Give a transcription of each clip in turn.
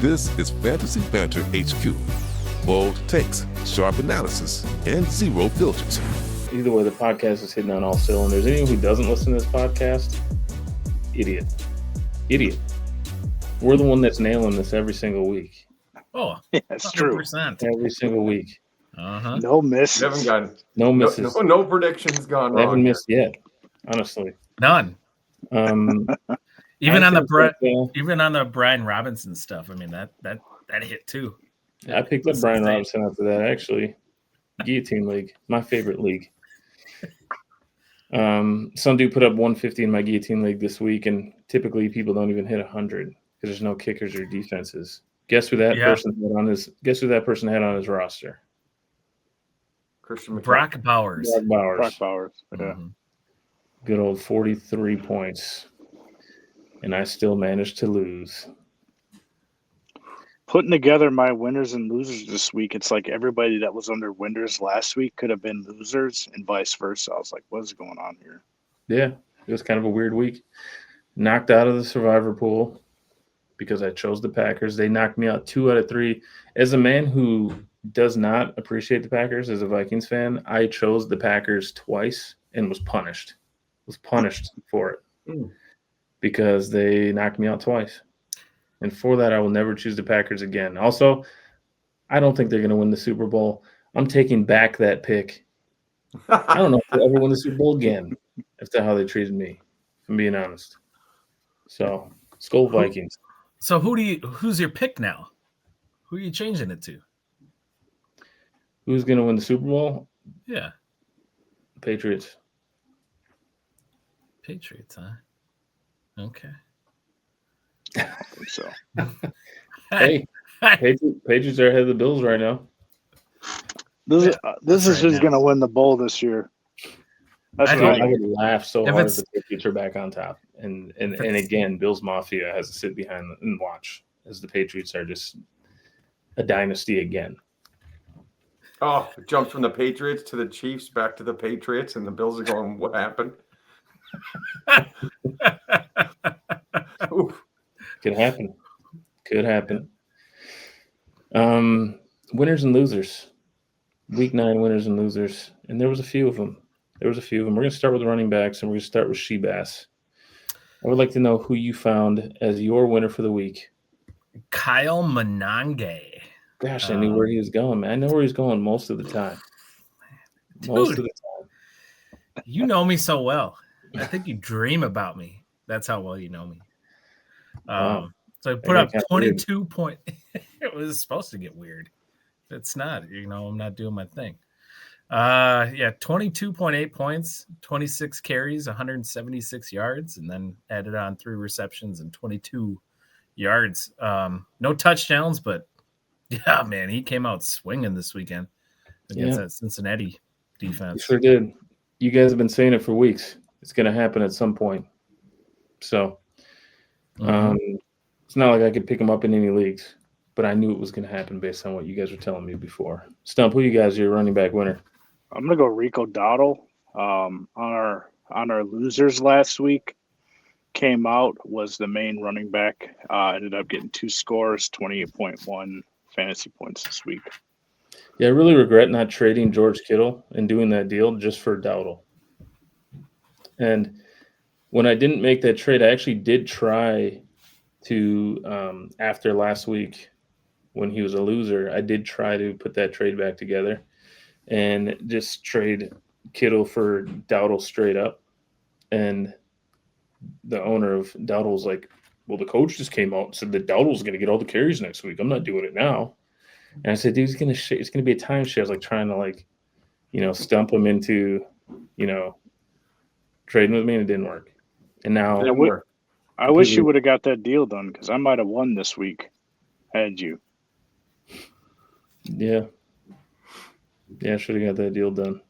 This is Fantasy Banter HQ. Bold takes, sharp analysis, and zero filters. Either way, the podcast is hitting on all cylinders. Anyone who doesn't listen to this podcast, idiot. We're the one that's nailing this every single week. Oh, yeah, that's true. Every single week. Uh-huh. No misses. Haven't gotten No misses. No predictions gone I wrong. haven't missed yet, honestly. None. Even I on the think even on the Brian Robinson stuff. I mean that hit too. I picked up Brian Robinson after that, actually. Guillotine League, my favorite league. Some dude put up 150 in my Guillotine League this week, and typically people don't even hit 100 because there's no kickers or defenses. Guess who that person had on his roster? Christian McCaffrey. Brock Bowers. Brock Bowers. Yeah. Mm-hmm. Good old 43 points. And I still managed to lose. Putting together my winners and losers this week, it's like everybody that was under winners last week could have been losers and vice versa. I was like, what is going on here? Yeah, it was kind of a weird week. Knocked out of the survivor pool because I chose the Packers. They knocked me out 2 out of 3. As a man who does not appreciate the Packers as a Vikings fan, I chose the Packers twice and was punished. For it because they knocked me out twice. And for that, I will never choose the Packers again. Also, I don't think they're going to win the Super Bowl. I'm taking back that pick. I don't know if they'll ever win the Super Bowl again after how they treated me, if I'm being honest. So, Skull Vikings. So who's your pick now? Who are you changing it to? Who's going to win the Super Bowl? Yeah. Patriots. Patriots, huh? Okay. I think so. Hey, Patriots are ahead of the Bills right now. This is who's going to win the bowl this year. That's I would laugh so If hard it's- if the Patriots are back on top. And again, Bills Mafia has to sit behind and watch as the Patriots are just a dynasty again. Oh, it jumps from the Patriots to the Chiefs, back to the Patriots, and the Bills are going, what happened? Oof. Could happen. Winners and losers. Week 9 winners and losers. And there was a few of them. We're going to start with the running backs, and we're going to start with Sheb. I would like to know who you found as your winner for the week. Kyle Monange. Gosh, I knew where he was going, man. I know where he's going most of the time. You know me so well. I think you dream about me. That's how well you know me. Wow. So I put up 22 point. It was supposed to get weird. It's not. I'm not doing my thing. 22.8 points, 26 carries, 176 yards, and then added on 3 receptions and 22 yards. No touchdowns, but yeah, man, he came out swinging this weekend against that Cincinnati defense. He sure did. You guys have been saying it for weeks. It's going to happen at some point. So it's not like I could pick him up in any leagues, but I knew it was going to happen based on what you guys were telling me before. Stump, who you guys are your running back winner? I'm going to go Rico Dowdle. On our losers last week, came out, was the main running back. Ended up getting 2 scores, 28.1 fantasy points this week. Yeah, I really regret not trading George Kittle and doing that deal just for Dowdle. And when I didn't make that trade, I actually did try to, after last week when he was a loser, I did try to put that trade back together and just trade Kittle for Dowdle straight up. And the owner of Dowdle was like, well, the coach just came out and said that Dowdle's going to get all the carries next week. I'm not doing it now. And I said, dude, it's going to be a timeshare. I was like trying to stump him into, trading with me, and it didn't work. And now I wish you would have got that deal done because I might have won this week had you. Yeah. Yeah, I should have got that deal done.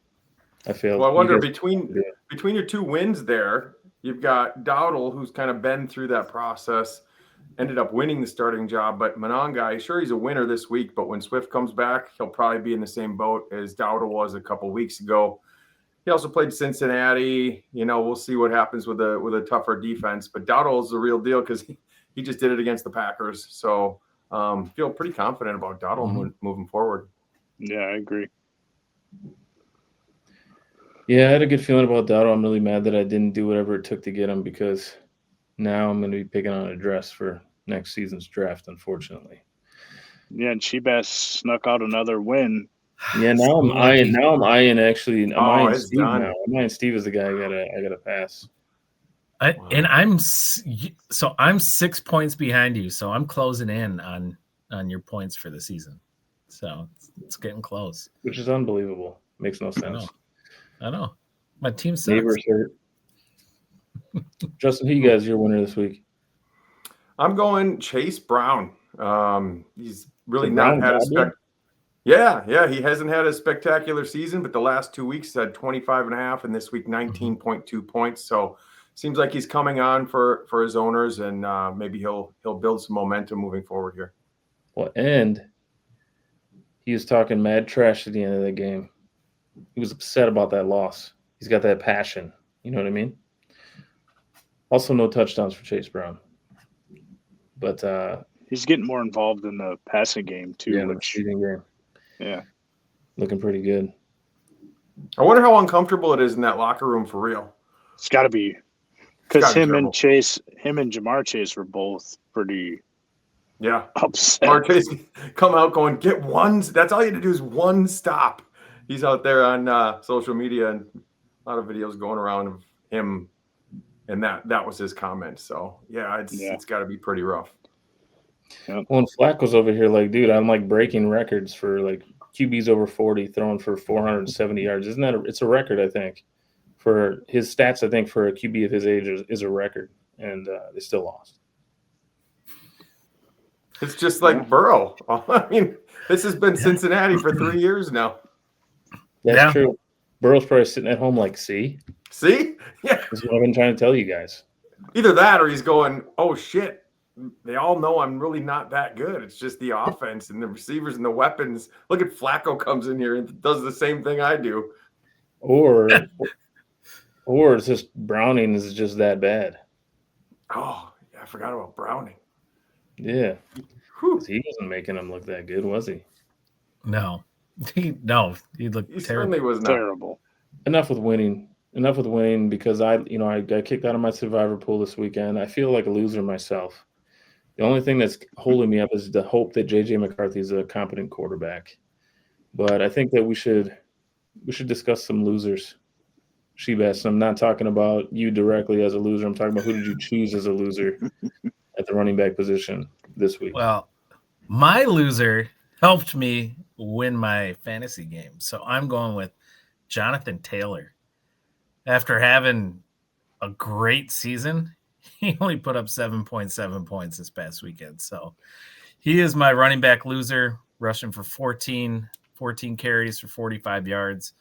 I failed. Well, I wonder between your 2 wins there, you've got Dowdle, who's kind of been through that process, ended up winning the starting job. But Monangai, sure, he's a winner this week, but when Swift comes back, he'll probably be in the same boat as Dowdle was a couple weeks ago. He also played Cincinnati. We'll see what happens with a tougher defense. But Dowdle is the real deal because he just did it against the Packers. So feel pretty confident about Dowdle moving forward. Yeah, I agree. Yeah, I had a good feeling about Dowdle. I'm really mad that I didn't do whatever it took to get him because now I'm going to be picking on a dress for next season's draft, unfortunately. Yeah, and Shebass snuck out another win. Yeah, now I'm eyeing. Now I'm eyeing. Actually, I'm eyeing it's Steve done. now. I'm eyeing Steve as the guy I gotta pass. And I'm 6 points behind you, so I'm closing in on your points for the season. So it's getting close. Which is unbelievable. Makes no sense. I know. My team sucks. Neighbors hurt. Justin, who you guys your winner this week? I'm going Chase Brown. He's really So not Brown had a Yeah, he hasn't had a spectacular season, but the last 2 weeks he's had 25.5, and this week 19.2 points. So seems like he's coming on for his owners, and maybe he'll build some momentum moving forward here. Well, and he was talking mad trash at the end of the game. He was upset about that loss. He's got that passion. You know what I mean? Also, no touchdowns for Chase Brown. But he's getting more involved in the passing game too. Yeah, the receiving game. Yeah, looking pretty good. I wonder how uncomfortable it is in that locker room for real. It's got to be because him and Jamar Chase were both pretty upset. Jamar Chase come out going, get one. That's all you had to do is one stop. He's out there on social media, and a lot of videos going around of him, and that was his comment. So it's got to be pretty rough. Yep. Well, and Flack was over here like, dude, I'm like breaking records for like QBs over 40 throwing for 470 yards. Isn't that it's a record? I think for his stats. I think for a QB of his age is a record, and they still lost. It's just like Burrow. I mean, this has been Cincinnati for 3 years now. That's true. Burrow's probably sitting at home like, see, yeah, that's what I've been trying to tell you guys. Either that, or he's going, oh shit. They all know I'm really not that good. It's just the offense and the receivers and the weapons. Look at Flacco comes in here and does the same thing I do. Or it's just Browning is just that bad. Oh, yeah, I forgot about Browning. Yeah. He wasn't making him look that good, was he? No. He looked terrible. Certainly was not. Terrible. Enough with winning because I got kicked out of my survivor pool this weekend. I feel like a loser myself. The only thing that's holding me up is the hope that J.J. McCarthy is a competent quarterback. But I think that we should discuss some losers. Shebass, I'm not talking about you directly as a loser. I'm talking about who did you choose as a loser at the running back position this week. Well, my loser helped me win my fantasy game. So I'm going with Jonathan Taylor. After having a great season, he only put up 7.7 points this past weekend. So he is my running back loser, rushing for 14 carries for 45 yards.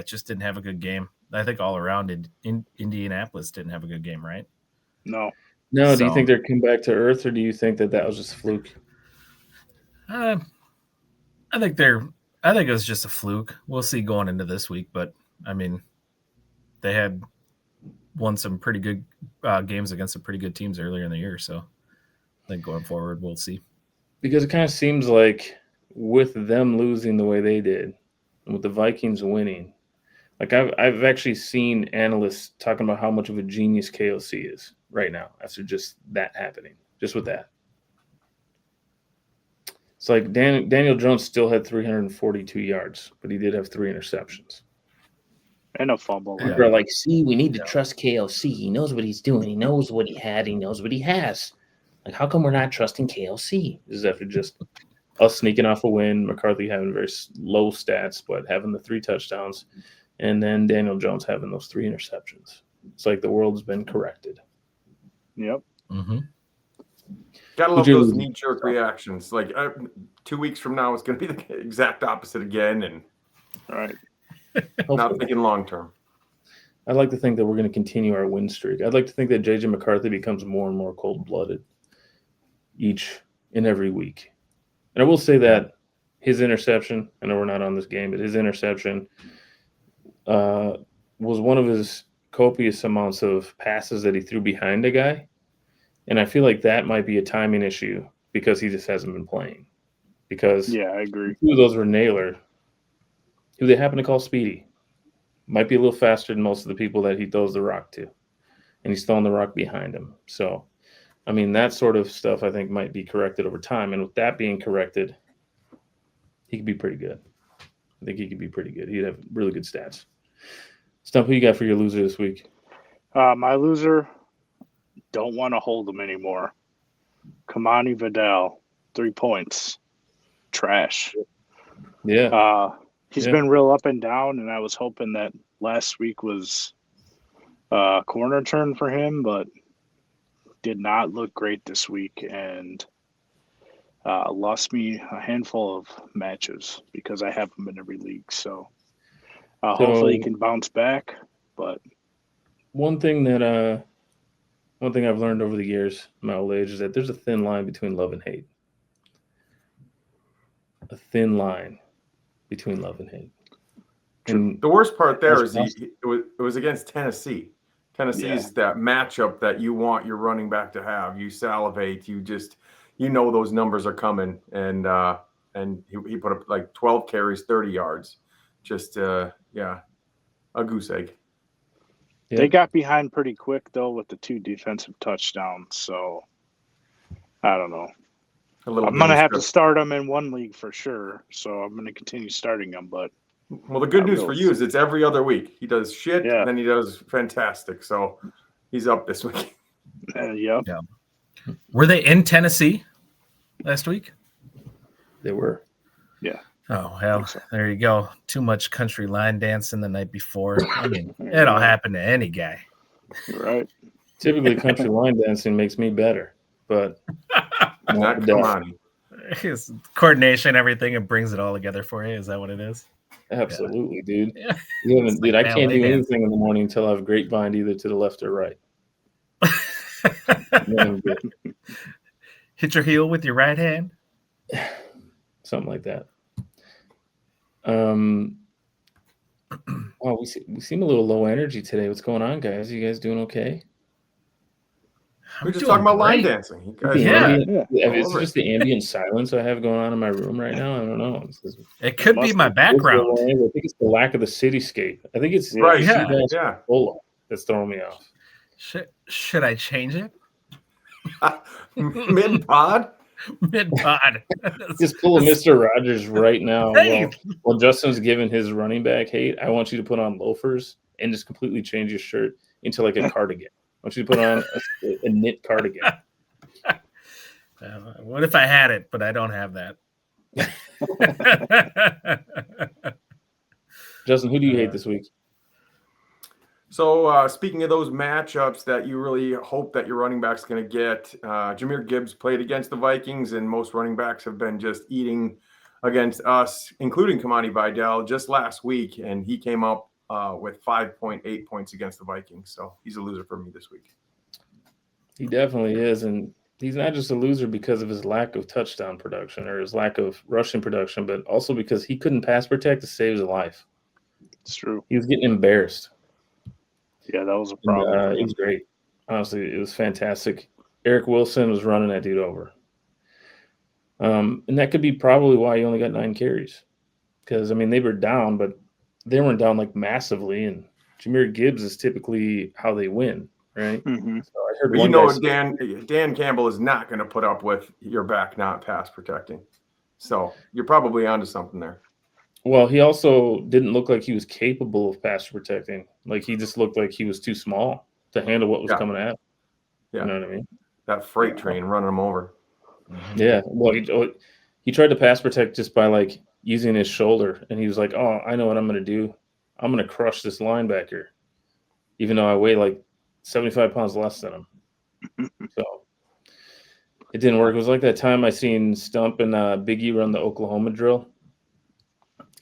Just didn't have a good game. I think all around Indianapolis didn't have a good game, right? No. Do you think they're coming back to earth, or do you think that was just a fluke? I think it was just a fluke. We'll see going into this week, but I mean, they had won some pretty good games against some pretty good teams earlier in the year. So I think going forward, we'll see. Because it kind of seems like with them losing the way they did, and with the Vikings winning, like I've actually seen analysts talking about how much of a genius KOC is right now after just that happening, just with that. It's like Daniel Jones still had 342 yards, but he did have 3 interceptions. And a fumble. People are like, see, we need to trust KLC. He knows what he's doing. He knows what he had. He knows what he has. Like, how come we're not trusting KLC? This is after just us sneaking off a win, McCarthy having very low stats, but having the 3 touchdowns, and then Daniel Jones having those 3 interceptions. It's like the world has been corrected. Yep. Mm-hmm. Gotta love those knee-jerk reactions. Like 2 weeks from now, it's going to be the exact opposite again, and all right. Not thinking long-term. I'd like to think that we're going to continue our win streak. I'd like to think that J.J. McCarthy becomes more and more cold-blooded each and every week. And I will say that his interception, I know we're not on this game, but his interception was one of his copious amounts of passes that he threw behind a guy. And I feel like that might be a timing issue because he just hasn't been playing. Because Yeah, I agree. two of those were Naylor, who they happen to call Speedy. Might be a little faster than most of the people that he throws the rock to. And he's throwing the rock behind him. So, I mean, that sort of stuff I think might be corrected over time. And with that being corrected, he could be pretty good. I think he could be pretty good. He'd have really good stats. Stump, who you got for your loser this week? My loser, don't want to hold him anymore. Kamani Vidal, 3 points. Trash. Yeah. He's been real up and down, and I was hoping that last week was a corner turn for him, but did not look great this week, and lost me a handful of matches because I have him in every league. So hopefully he can bounce back. But one thing I've learned over the years, my old age, is that there's a thin line between love and hate. A thin line between love and hate. And the worst part there is it was against Tennessee. Tennessee is that matchup that you want your running back to have. You salivate. You know those numbers are coming, and he put up like 12 carries, 30 yards. Just a goose egg. Yeah. They got behind pretty quick though with the 2 defensive touchdowns. So I don't know. I'm gonna have to start him in one league for sure. So I'm gonna continue starting him. But well, the good news for you is it's every other week. He does shit, and then he does fantastic. So he's up this week. Yep. Yeah. Were they in Tennessee last week? They were. Yeah. Oh, hell, there you go. Too much country line dancing the night before. I mean, it'll happen to any guy. Right. Typically, country line dancing makes me better, but not Kamani. It's coordination, everything, it brings it all together for you. Is that what it is? Absolutely, dude. Yeah. Dude, I can't do anything in the morning until I have grapevine either to the left or right. Hit your heel with your right hand. Something like that. Oh, we seem a little low energy today. What's going on, guys? Are you guys doing okay? We're just talking about line dancing. You guys Is it just the ambient silence I have going on in my room right now? I don't know. It could be my background. I think it's the lack of the cityscape. I think it's right. That's throwing me off. Should I change it? Mid-pod? Mid-pod. Just pull a Mr. Rogers right now. While Justin's giving his running back hate, I want you to put on loafers and just completely change your shirt into like a cardigan. I want you to put on a knit cardigan. What if I had it, but I don't have that? Justin, who do you hate this week? So speaking of those matchups that you really hope that your running back's going to get, Jahmyr Gibbs played against the Vikings, and most running backs have been just eating against us, including Kamani Vidal, just last week, and he came up with 5.8 points against the Vikings. So he's a loser for me this week. He definitely is, and he's not just a loser because of his lack of touchdown production or his lack of rushing production, but also because he couldn't pass protect to save his life. It's true. He was getting embarrassed. Yeah, that was a problem. It was great. Honestly, it was fantastic. Eric Wilson was running that dude over. And that could be probably why he only got 9 carries. Because, I mean, they were down, but they weren't down like massively. And Jahmyr Gibbs is typically how they win, right? Mm-hmm. So I heard Dan Campbell is not going to put up with your back not pass protecting. So you're probably onto something there. Well, he also didn't look like he was capable of pass protecting. Like, he just looked like he was too small to handle what was coming at him. Yeah. You know what I mean? That freight train running him over. Yeah. Well, he tried to pass protect just by, like, using his shoulder. And he was like, oh, I know what I'm going to do. I'm going to crush this linebacker, even though I weigh, like, 75 pounds less than him. So it didn't work. It was like that time I seen Stump and Biggie run the Oklahoma drill.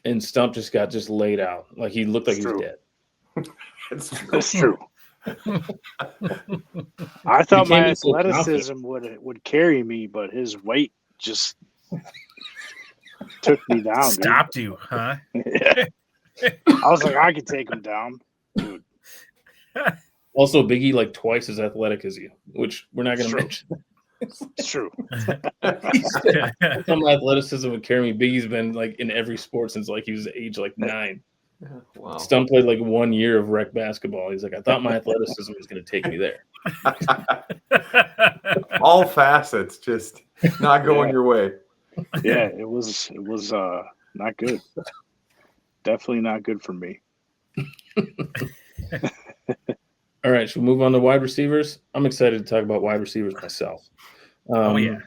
And Stump just got laid out. Like, he looked like he was dead. That's true. I thought my athleticism would carry me, but his weight just took me down. Stopped you, huh? Yeah. I was like, I could take him down. Dude. Also, Biggie, like, twice as athletic as you, which we're not going to mention. It's true. Some athleticism would carry me. Biggie's been like in every sport since like he was age like 9. Wow. Stump played like 1 year of rec basketball. He's like, I thought my athleticism was going to take me there. All facets just not going your way. Yeah, it was not good. Definitely not good for me. All right, should we move on to wide receivers? I'm excited to talk about wide receivers myself. Oh, yeah.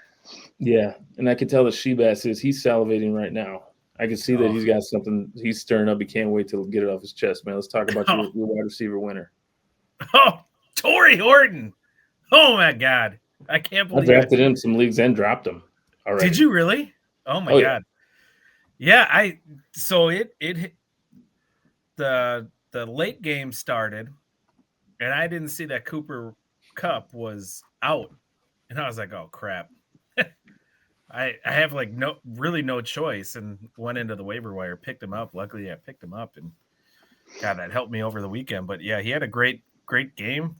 Yeah, and I can tell the Shebass he's salivating right now. I can see that he's got something he's stirring up. He can't wait to get it off his chest, man. Let's talk about your wide receiver winner. Oh, Tory Horton. Oh, my God. I can't I believe drafted him in some leagues and dropped him already. Did you really? Oh, my God. Yeah, so it hit the late game started, and I didn't see that Cooper Kupp was out. And I was like, oh, crap. I have like no choice, and went into the waiver wire, picked him up. Luckily, I picked him up, and God, that helped me over the weekend. But yeah, he had a great game.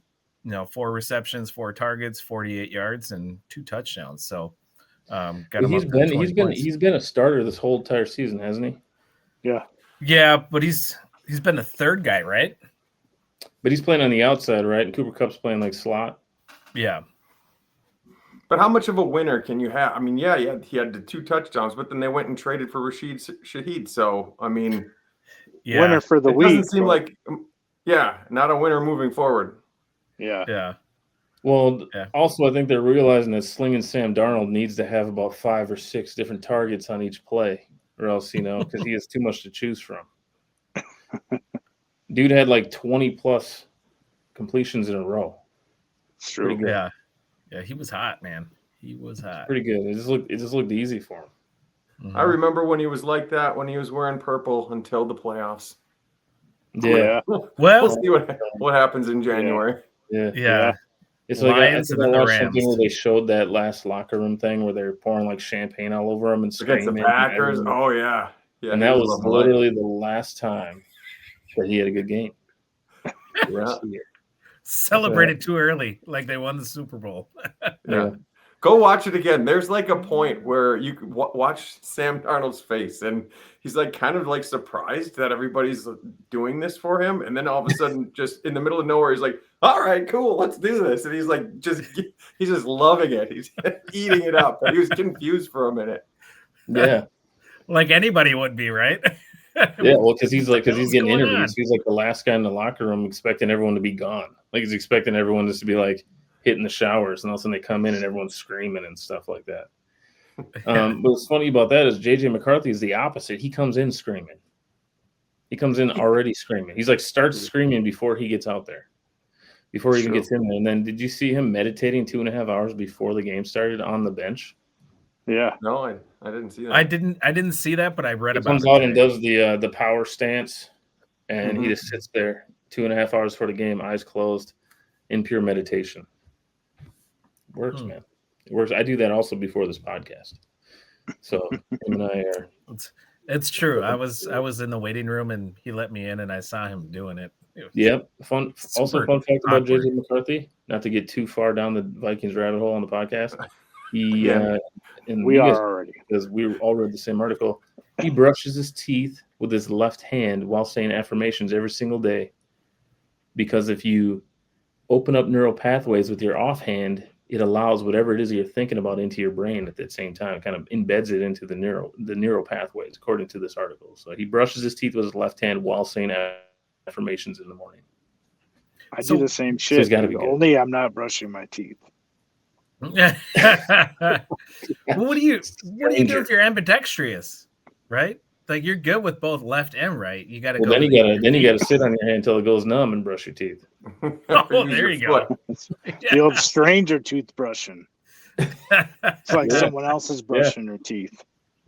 4 receptions, 4 targets, 48 yards, and 2 touchdowns. So got him. He's been a starter this whole entire season, hasn't he? Yeah, but he's been the third guy, right? But he's playing on the outside, right? And Cooper Kupp's playing like slot. Yeah. But how much of a winner can you have? I mean, yeah, he had the 2 touchdowns, but then they went and traded for Rashid Shaheed. So, I mean, winner for the it week. doesn't seem like, not a winner moving forward. Yeah. Well, also, I think they're realizing that slinging Sam Darnold needs to have about 5 or 6 different targets on each play, or else, because he has too much to choose from. Dude had like 20 plus completions in a row. It's true. Yeah, he was hot, man. He was hot. Pretty good. It just looked easy for him. Mm-hmm. I remember when he was like that, when he was wearing purple until the playoffs. Yeah. Well, we'll see what happens in January. Yeah. It's like I Lions think and I then the watched something Rams. where they showed that last locker room thing where they're pouring like champagne all over him and Against screaming. the Packers. Oh, yeah. And that was literally the last time that he had a good game. The rest of the year. Celebrated too early, like they won the Super Bowl. Yeah. Go watch it again. There's like a point where you can watch Sam Darnold's face, and he's like kind of like surprised that everybody's doing this for him. And then all of a sudden, just in the middle of nowhere, he's like, all right, cool, let's do this. And he's like, he's just loving it. He's eating it up. And he was confused for a minute. Yeah. Like anybody would be, right? Yeah, well, because he's getting interviews. On? He's like the last guy in the locker room, expecting everyone to be gone. Like he's expecting everyone just to be like hitting the showers, and all of a sudden they come in and everyone's screaming and stuff like that. But what's funny about that is JJ McCarthy is the opposite. He comes in screaming. He comes in already screaming. He's like starts screaming before he gets out there, before he even gets in there. And then did you see him meditating 2.5 hours before the game started on the bench? Yeah. No, I didn't see that. I didn't see that, but I read He about comes it. out and does the power stance, and Mm-hmm. he just sits there 2.5 hours before the game, eyes closed, in pure meditation. Works, man. It works. I do that also before this podcast. So him and I are. It's true. I was in the waiting room and he let me in and I saw him doing it. Yep. Fun. Also, fun fact about awkward. JJ McCarthy. Not to get too far down the Vikings rabbit hole on the podcast. He and We are already, because we all read the same article. He brushes his teeth with his left hand while saying affirmations every single day. Because if you open up neural pathways with your offhand, it allows whatever it is you're thinking about into your brain at the same time. It kind of embeds it into the neural pathways, according to this article. So he brushes his teeth with his left hand while saying affirmations in the morning. I do the same shit. he's gotta be good. Only I'm not brushing my teeth. Well, what do you do if you're ambidextrous, right? Like you're good with both left and right. You got to Well, go. then you got to sit on your hand until it goes numb and brush your teeth. Oh, there you go. The old stranger toothbrushing. It's like someone else is brushing their teeth.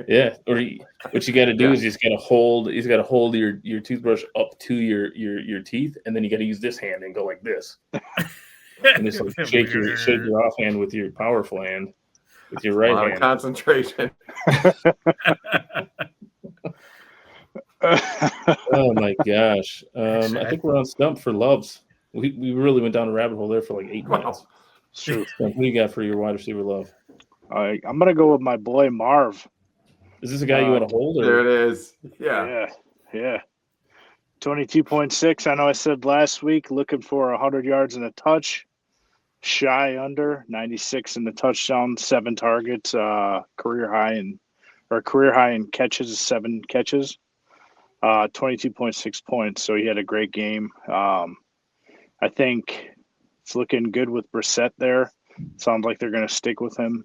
Yeah, what you got to do is you just got to hold. He's got to hold your toothbrush up to your teeth, and then you got to use this hand and go like this, and just like shake your offhand with your powerful hand, with your right hand. Concentration. Oh my gosh! I think we're on Stump for loves. We really went down a rabbit hole there for like 8 minutes. It's true. What do you got for your wide receiver love? I'm going to go with my boy Marv. Is this a guy you want to hold? Or? There it is. Yeah. Yeah. 22.6. I know I said last week, looking for 100 yards and a touch. Shy under 96 in the touchdown, 7 targets, career high in catches, 7 catches, 22.6 points. So he had a great game. I think it's looking good with Brissett there. Sounds like they're going to stick with him.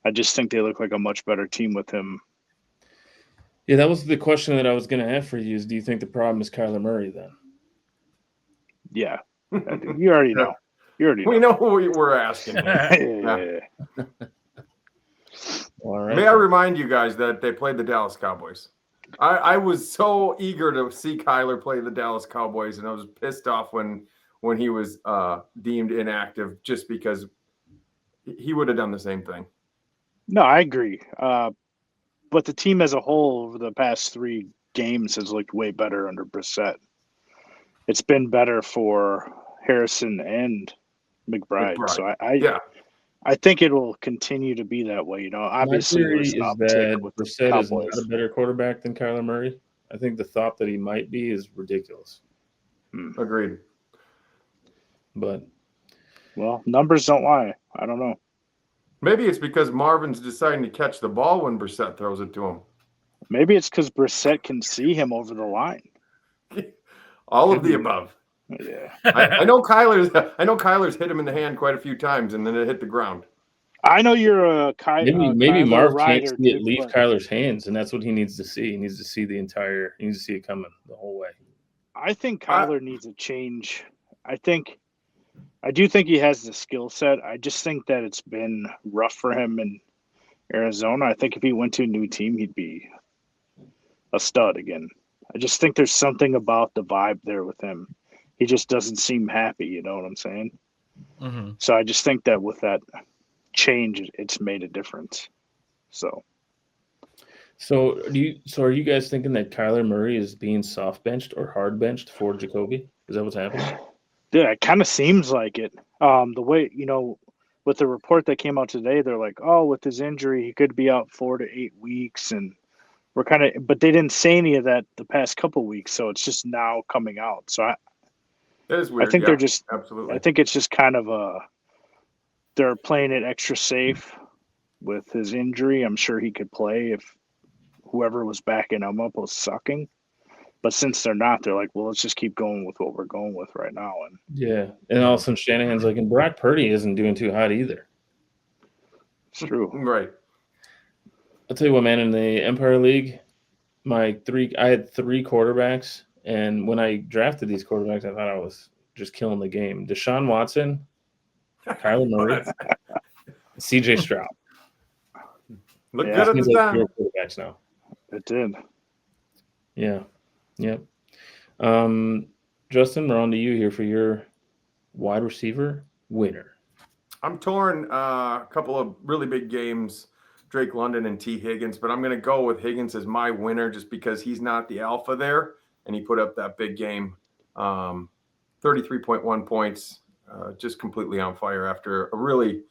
I just think they look like a much better team with him. Yeah, that was the question that I was going to ask for you. Is do you think the problem is Kyler Murray then? Yeah, you already know. We know who we're asking. Yeah. All right. May I remind you guys that they played the Dallas Cowboys. I was so eager to see Kyler play the Dallas Cowboys, and I was pissed off when he was deemed inactive just because he would have done the same thing. No, I agree. But the team as a whole over the past 3 games has looked way better under Brissett. It's been better for Harrison and McBride. So I think it will continue to be that way. Obviously, my theory is that with the Brissett is Cowboys. not a better quarterback than Kyler Murray. I think the thought that he might be is ridiculous. Agreed. But numbers don't lie. I don't know. Maybe it's because Marvin's deciding to catch the ball when Brissett throws it to him. Maybe it's because Brissett can see him over the line. All of the above. Yeah. I know Kyler's hit him in the hand quite a few times, and then it hit the ground. I know you're a Kyler. Maybe Marv rider, can't see it dude, leave but Kyler's hands, and that's what he needs to see. He needs to see he needs to see it coming the whole way. I think Kyler needs a change. I do think he has the skill set. I just think that it's been rough for him in Arizona. I think if he went to a new team, he'd be a stud again. I just think there's something about the vibe there with him. He just doesn't seem happy, you know what I'm saying? Mm-hmm. So I just think that with that change, it's made a difference. So are you guys thinking that Kyler Murray is being soft benched or hard benched for Jacoby? Is that what's happening? yeah, it kind of seems like it. The way, with the report that came out today, they're like, oh, with his injury, he could be out 4 to 8 weeks. And but they didn't say any of that the past couple weeks. So it's just now coming out. So that is weird. I think they're just, absolutely. I think it's just kind of they're playing it extra safe with his injury. I'm sure he could play if whoever was backing him up was sucking. But since they're not, they're like, well, let's just keep going with what we're going with right now. And all of a sudden Shanahan's like, and Brock Purdy isn't doing too hot either. It's true. Right. I'll tell you what, man, in the Empire League, I had 3 quarterbacks, and when I drafted these quarterbacks, I thought I was just killing the game. Deshaun Watson, Kyler Murray, CJ Stroud. Look good at the time. 4 quarterbacks now. It did. Yeah. Yep. Justin, we're on to you here for your wide receiver winner. I'm torn. A couple of really big games, Drake London and T. Higgins, but I'm going to go with Higgins as my winner just because he's not the alpha there, and he put up that big game, 33.1 points, just completely on fire after a really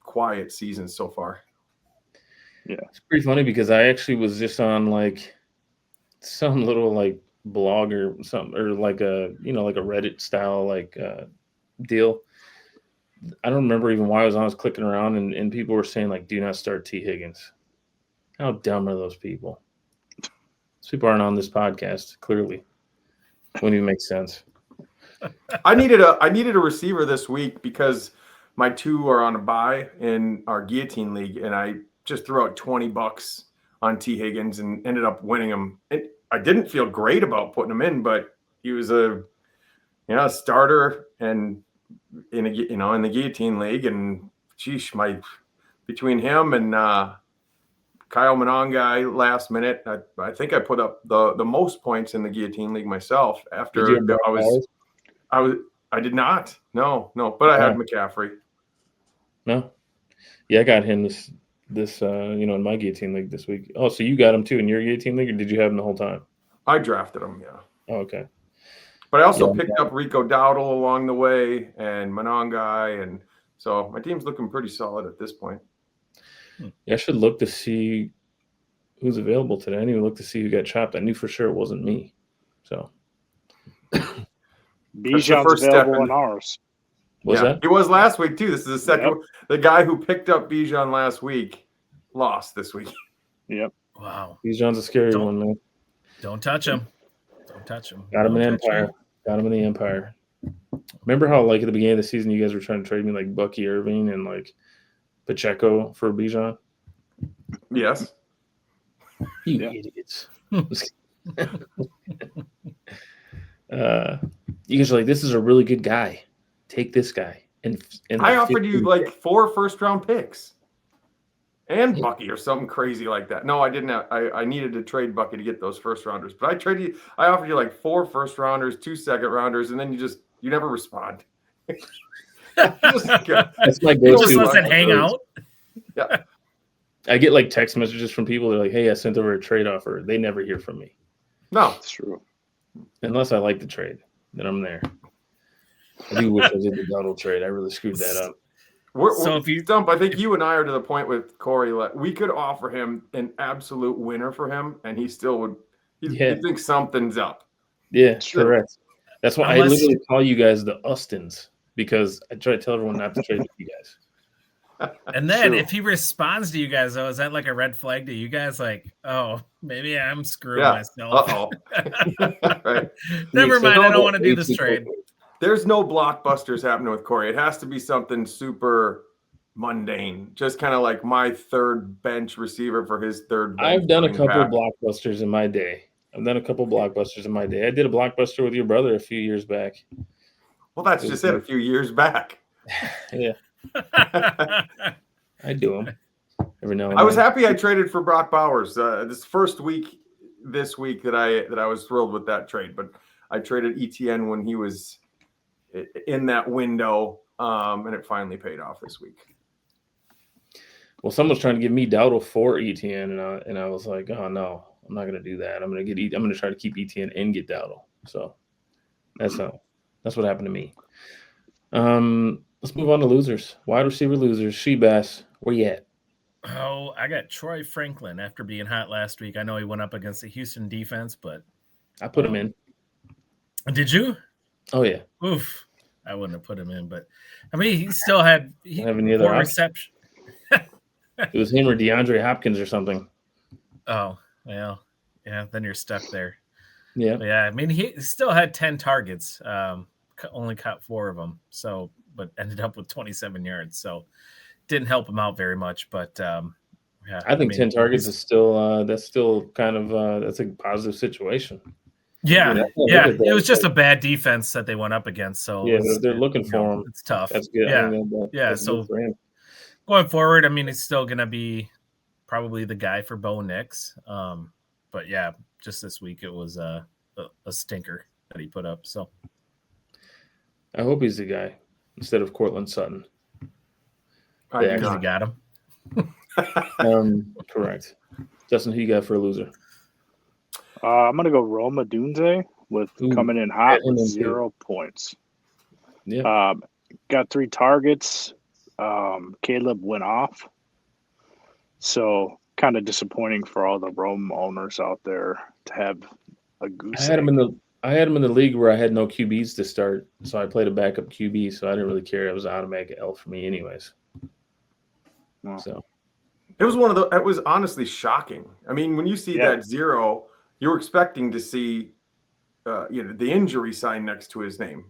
quiet season so far. Yeah, it's pretty funny because I actually was just on some little blog or something, or like a Reddit style deal. I don't remember even why I was clicking around and people were saying do not start T. Higgins. How dumb are those people? Those people aren't on this podcast, clearly. Wouldn't even make sense. I needed a receiver this week because my 2 are on a bye in our guillotine league, and I just threw out $20 on T. Higgins and ended up winning him. I didn't feel great about putting him in, but he was a starter and in the guillotine league, and between him and Kyle Monongai last minute, I think I put up the most points in the guillotine league myself. After I did not, no, but I had McCaffrey. No, yeah, I got him this in my guillotine league this week. Oh, so you got him too in your guillotine league, or did you have him the whole time? I drafted him, yeah. Oh, okay. But I also picked up Rico Dowdle along the way and Monongai, and So my team's looking pretty solid at this point. Yeah, I should look to see who's available today. I didn't even look to see who got chopped. I knew for sure it wasn't me. So Bijan's available in ours. Was that? He was last week too. This is the second. Yep. The guy who picked up Bijan last week lost this week. Yep. Wow. Bijan's a scary one, man. Don't touch him. Don't touch him. Got him in Don't touch Empire. Got him in the Empire. Remember how, like, at the beginning of the season, you guys were trying to trade me, like, Bucky Irving and, like, Pacheco for Bijan? Yes. You Yeah. idiots. You guys are like, this is a really good guy. Take this guy. And I offered you like 4 first-round picks and Bucky or something crazy like that. No, I didn't. I needed to trade Bucky to get those first-rounders, but I offered you like 4 first-rounders, 2 second-rounders, and then you never respond. That's my him. go-to. Just doesn't hang out. Yeah. I get like text messages from people that are like, hey, I sent over a trade offer. They never hear from me. No, That's true. Unless I like the trade. Then I'm there. I do wish I did the Donald trade. I really screwed that up. Stump, I think you and I are to the point with Cory. Like, we could offer him an absolute winner for him, and he still would. He thinks something's up. Yeah, Sure. correct. That's why I literally call you guys the Austins, because I try to tell everyone not to trade with you guys. And then if he responds to you guys, though, is that like a red flag to you guys? Like, oh, maybe I'm screwing myself. Right. Never mind. I don't want to do this trade. There's no blockbusters happening with Cory. It has to be something super mundane, just kind of like my third bench receiver for his third bench. I've done a couple back. blockbusters in my day. I did a blockbuster with your brother a few years back. Well, that's just it. A few years back. Yeah. I do them every now and then. I was happy I traded for Brock Bowers this first week. This week that I was thrilled with that trade, but I traded ETN when he was in that window, and it finally paid off this week. Well, someone's trying to give me Dowdle for ETN, and I was like, oh no, I'm not going to do that. I'm going to try to keep ETN and get Dowdle. So that's what happened to me. Let's move on to losers. Wide receiver losers. Shebass, where you at? Oh, I got Troy Franklin after being hot last week. I know he went up against the Houston defense, but I put him in. Did you? Oh yeah. Oof. I wouldn't have put him in, but I mean, he still had 4 receptions. It was him or DeAndre Hopkins or something. Oh, well, yeah, then you're stuck there. Yeah. But yeah, I mean, he still had 10 targets, only caught 4 of them, but ended up with 27 yards. So didn't help him out very much. But yeah, I think 10 targets is still that's still kind of that's a positive situation. Yeah, yeah. It was just a bad defense that they went up against. So yeah, they're looking for him. It's tough. That's good. Yeah, I mean, that's so for him. Going forward, I mean, he's still going to be probably the guy for Bo Nix. But yeah, just this week it was a stinker that he put up. So I hope he's the guy instead of Cortland Sutton. I actually got him. Correct. Justin, who you got for a loser? I'm gonna go Roma Dunze with coming in hot with 0 points. Yeah. Got 3 targets. Caleb went off. So kind of disappointing for all the Rome owners out there to have a goose. I had him in the league where I had no QBs to start, so I played a backup QB, so I didn't really care. It was an automatic L for me anyways. Oh. So it was it was honestly shocking. I mean, when you see that 0, you're expecting to see the injury sign next to his name.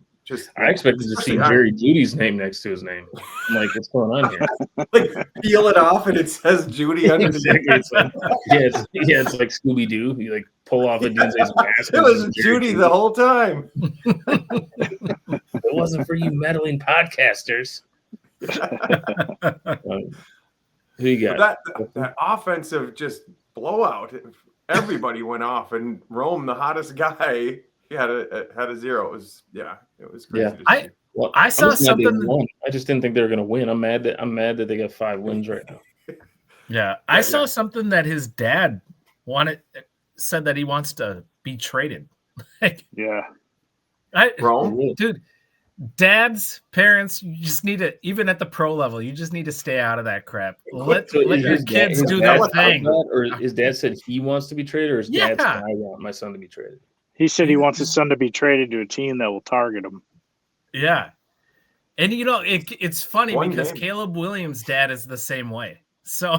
I expected to see Jerry Judy's name next to his name. I'm like, what's going on here? Like, peel it off and it says Judy underneath. It's like, it's like Scooby Doo. You like pull off a dude's mask. It was Judy the whole time. It wasn't for you meddling podcasters. Who you got? That offensive just blowout. Everybody went off, and Rome, the hottest guy, he had a 0. It was crazy. Yeah. I saw something. I just didn't think they were going to win. I'm mad that they got 5 wins right now. Yeah, I saw something that his dad said that he wants to be traded. Rome, dude. Dads, parents, you just need to, even at the pro level, you just need to stay out of that crap. Let So your his kids his do dad their said thing. that, or his dad said he wants to be traded, or his dad said Yeah. I want my son to be traded. He said he wants his son to be traded to a team that will target him. Yeah. And it's funny One because game. Caleb Williams' dad is the same way. So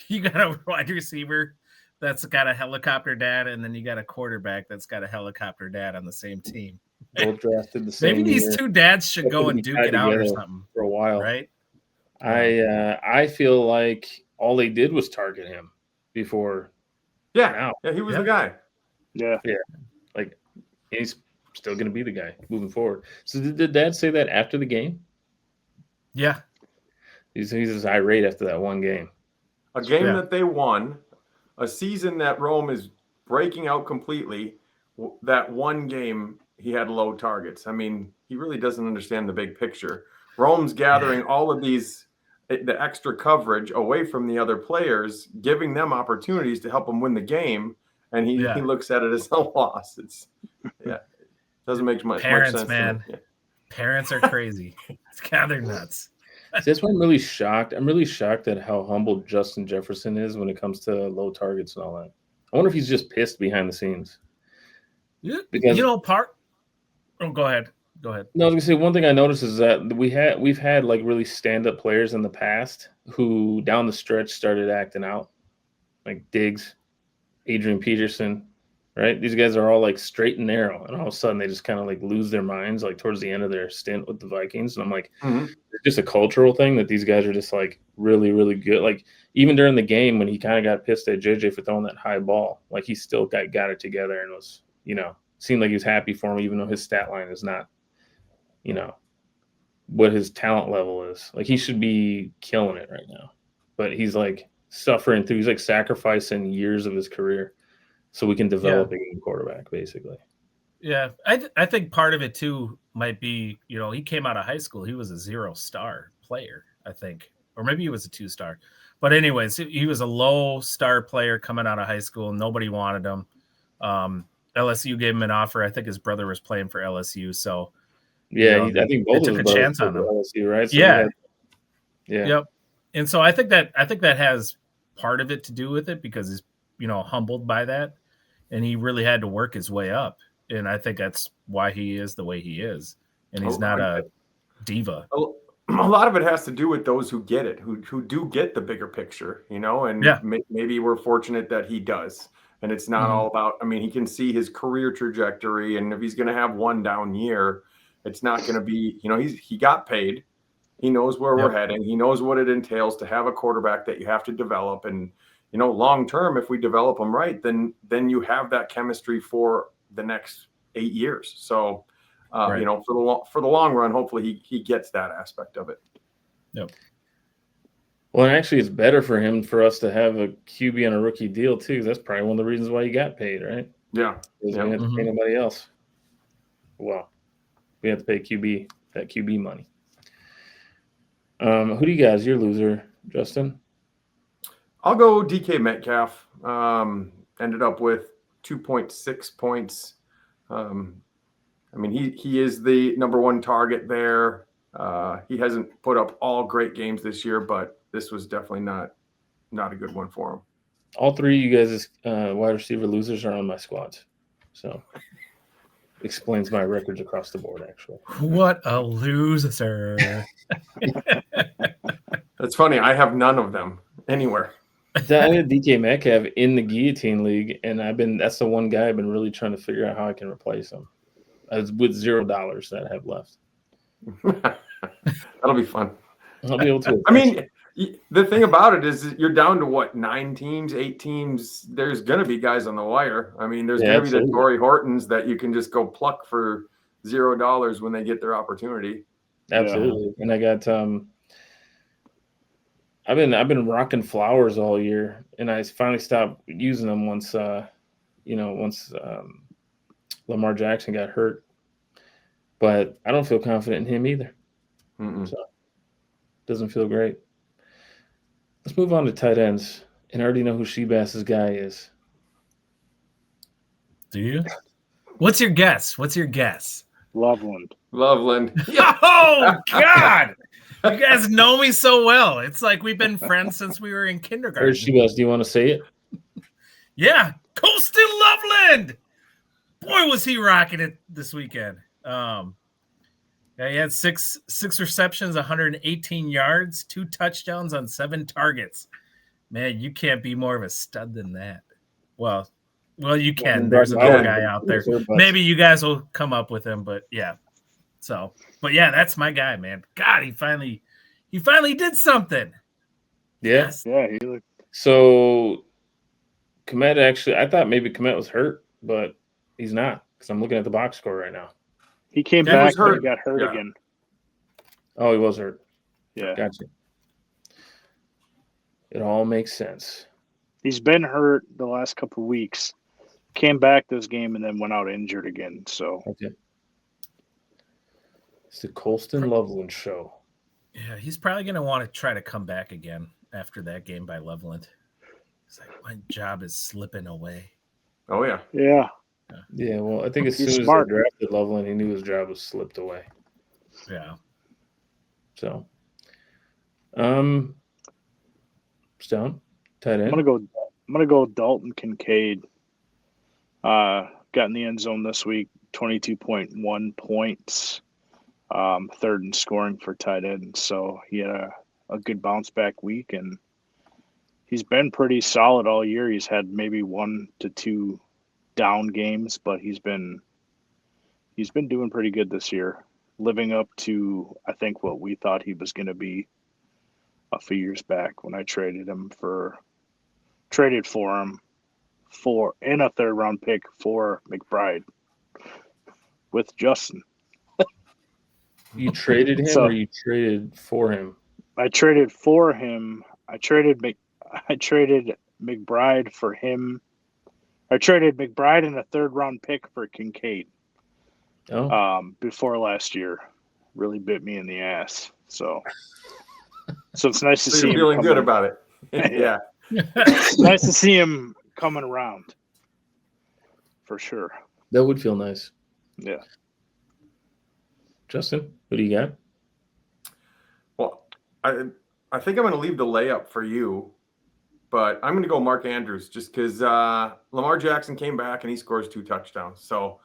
you got a wide receiver that's got a helicopter dad, and then you got a quarterback that's got a helicopter dad on the same team. Both drafted the same Maybe these year. two dads should Both go of and them duke tied it out or together something, for a while. right? I feel like all they did was target him before. Yeah, now. yeah, he was the guy. Yeah. Like he's still going to be the guy moving forward. So did Dad say that after the game? Yeah. He's just irate after that one game. A game Yeah. that they won, a season that Rome is breaking out completely. That one game, he had low targets. I mean, he really doesn't understand the big picture. Rome's gathering all of the extra coverage away from the other players, giving them opportunities to help them win the game, and he looks at it as a loss. It doesn't make much sense. Man. To me. Yeah. Parents are crazy. God, they're nuts. See, that's why I'm really shocked. I'm really shocked at how humble Justin Jefferson is when it comes to low targets and all that. I wonder if he's just pissed behind the scenes. Because go ahead. Go ahead. No, I was gonna say one thing I noticed is that we've had like really stand-up players in the past who down the stretch started acting out, like Diggs, Adrian Peterson, right? These guys are all like straight and narrow, and all of a sudden they just kind of like lose their minds like towards the end of their stint with the Vikings. And I'm like, it's just a cultural thing that these guys are just like really, really good. Like even during the game when he kind of got pissed at JJ for throwing that high ball, like he still got it together and was, seemed like he was happy for him, even though his stat line is not, what his talent level is. Like he should be killing it right now, but he's like suffering through. He's like sacrificing years of his career so we can develop a game quarterback, basically. Yeah, I think part of it too might be, he came out of high school. He was a 0-star player, I think, or maybe he was a 2-star. But anyways, he was a low-star player coming out of high school. Nobody wanted him. LSU gave him an offer. I think his brother was playing for LSU, so. Yeah, I think both took a chance on him. LSU, right? So yeah. Yep. And so I think that has part of it to do with it because he's, humbled by that, and he really had to work his way up. And I think that's why he is the way he is. And he's not a diva. A lot of it has to do with those who get it, who do get the bigger picture, and maybe we're fortunate that he does. And it's not all about, he can see his career trajectory, and if he's going to have one down year, it's not going to be, he got paid. He knows where we're heading. He knows what it entails to have a quarterback that you have to develop. And, long term, if we develop him right, then you have that chemistry for the next 8 years. So, for the long run, hopefully he gets that aspect of it. Yep. Well, and actually, it's better for us to have a QB on a rookie deal too. That's probably one of the reasons why he got paid, right? Yeah. We didn't have to pay nobody else. Well, we have to pay that QB money. Who do you guys? Your loser, Justin? I'll go DK Metcalf. Ended up with 2.6 points. He is the number one target there. He hasn't put up all great games this year, but this was definitely not a good one for him. All three of you guys' wide receiver losers are on my squads. So explains my records across the board, actually. What a loser. That's funny. I have none of them anywhere. I had DK Metcalf in the Guillotine League, and that's the one guy I've been really trying to figure out how I can replace him. With $0 that I have left. That'll be fun. I'll be able to. The thing about it is you're down to what, 9 teams, 8 teams. There's going to be guys on the wire. There's going to be the Cory Hortons that you can just go pluck for $0 when they get their opportunity. Absolutely. Yeah. And I got I've been rocking flowers all year, and I finally stopped using them once Lamar Jackson got hurt. But I don't feel confident in him either. So doesn't feel great. Let's move on to tight ends. And I already know who Shebass's guy is. Do you? What's your guess? Loveland. Loveland. Oh God! You guys know me so well. It's like we've been friends since we were in kindergarten. Where's she goes? Do you want to say it? Yeah, Colston Loveland. Boy, was he rocking it this weekend. Yeah, he had six receptions, 118 yards, 2 touchdowns on 7 targets. Man, you can't be more of a stud than that. Well, you can. There's another guy out there. Maybe you guys will come up with him, but yeah. So, but yeah, that's my guy, man. God, he finally did something. Yes. Yeah, he looked. So, Komet actually, I thought maybe Komet was hurt, but he's not because I'm looking at the box score right now. He came He back, was but hurt. he got hurt Yeah. again. Oh, he was hurt. Yeah, Gotcha. It all makes sense. he's been hurt the last couple of weeks. Came back this game and then went out injured again. So Okay. It's the Colston Loveland show. Yeah, he's probably going to want to try to come back again after that game by Loveland. It's like, my job is slipping away. Oh yeah. yeah, Yeah, well, I think as He's soon smart. as they drafted Loveland, he knew his job was slipped away. Yeah. So, Stone, tight end. I'm gonna go Dalton Kincaid. Got in the end zone this week, 22.1 points. Third in scoring for tight end. So he had a good bounce back week, and he's been pretty solid all year. He's had maybe 1 to 2 down games, but he's been doing pretty good this year, living up to I think what we thought he was going to be a few years back when I traded for him in a 3rd round pick for McBride with Justin. You traded him So- or you traded for him? I traded for him. I traded McBride for him. I traded McBride in a 3rd round pick for Kincaid. Oh, Before last year, really bit me in the ass. So it's nice to So see you're him feeling good coming- about it. Yeah. It's nice to see him coming around, for sure. that would feel nice. Yeah, Justin, what do you got? Well, I think I'm going to leave the layup for you, but I'm going to go Mark Andrews just because Lamar Jackson came back and he scores 2 touchdowns. So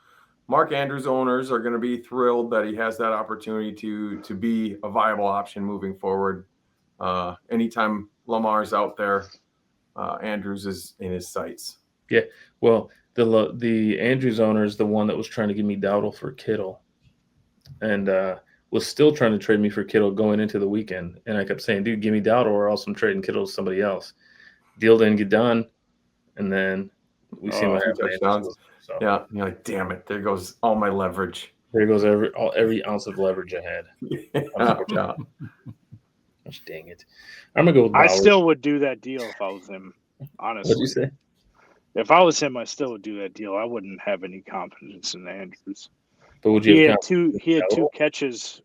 Mark Andrews owners are going to be thrilled that he has that opportunity to be a viable option moving forward. Anytime Lamar's out there, Andrews is in his sights. Yeah, well, the Andrews owner is the one that was trying to give me Dowdle for Kittle, and was still trying to trade me for Kittle going into the weekend. And I kept saying, "Dude, give me Dowdle, or else I'm trading Kittle to somebody else." Deal didn't get done, and then we see what 2 happened. touchdowns. So Yeah, you're like, damn it, there goes all my leverage. there goes every ounce of leverage I had. Yeah. Gosh, dang it! I'm gonna go with I Bowers. still would do that deal if I was him. What'd Honestly, you say? if I was him, I still would do that deal. I wouldn't have any confidence in Andrews. But would He you had have two Dowdle? catches,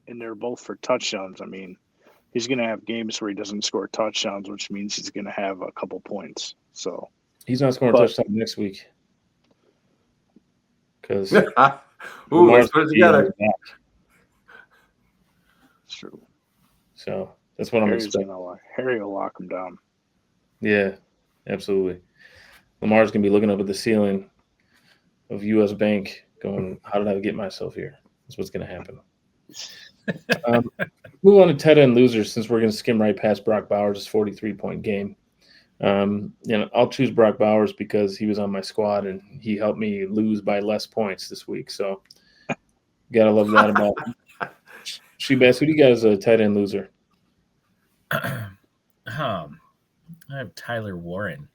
and they're both for touchdowns. I mean, he's going to have games where he doesn't score touchdowns, which means he's going to have a couple points. So He's not scoring But- touchdown next week because Ooh, let's put it together. it's true. So that's what I'm expecting. Harry will lock him down. Yeah, absolutely. Lamar's gonna be looking up at the ceiling of U.S. Bank, going, "How did I get myself here?" That's what's gonna happen. Move on to tight end losers, since we're gonna skim right past Brock Bowers' 43-point game. I'll choose Brock Bowers because he was on my squad and he helped me lose by less points this week. So, gotta love that about him. Shebas, who do you got as a tight end loser? I have Tyler Warren.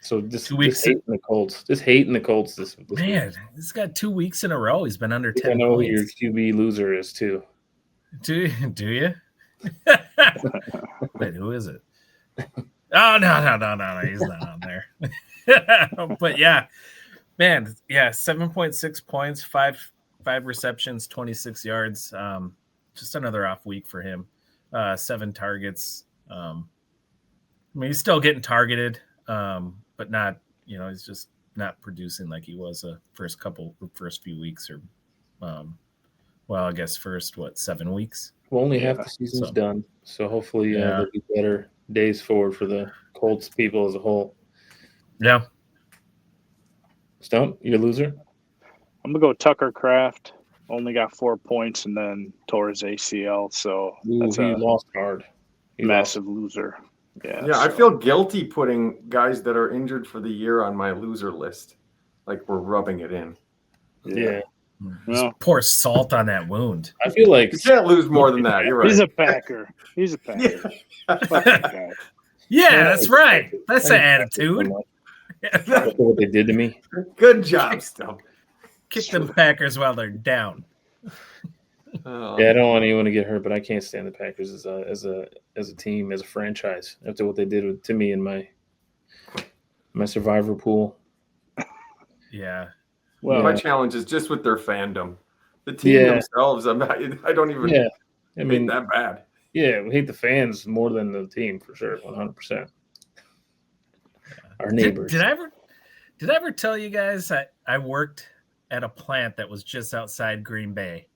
So this 2 weeks. Just hate in the Colts. Just hate in the Colts this week. Man, he's got 2 weeks in a row. He's been under I 10 know who your points. QB loser is too. Do you? Wait, who is it? Oh, no. He's not on there. But yeah, man, 7.6 points, five receptions, 26 yards. Just another off week for him. 7 targets. I mean, he's still getting targeted, but not, he's just not producing like he was the first few weeks or Well, I guess first 7 weeks? Well, only Yeah, half the season's so- done, so hopefully Yeah. there'll be better days forward for the Colts people as a whole. Yeah. Stump, you a loser? I'm gonna go Tucker Kraft. Only got 4 points and then tore his ACL, so Ooh, that's he a lost hard. He massive loser. Yeah, I so- feel guilty putting guys that are injured for the year on my loser list. Like we're rubbing it in. Yeah. Just Well, pour salt on that wound. I feel like You can't lose more than that. You're right. he's a Packer. He's a Packer. Fuck that guy. Yeah, that's right. That's the attitude. After what they did to me. Good job, Stump. Kick them Packers while they're down. Yeah, I don't want anyone to get hurt, but I can't stand the Packers as a team, as a franchise. After what they did to me in my survivor pool. Yeah. Well, My challenge is just with their fandom. The team themselves, I don't even hate that bad. Yeah, we hate the fans more than the team for sure, 100%. Our neighbors. Did I ever tell you guys I worked at a plant that was just outside Green Bay,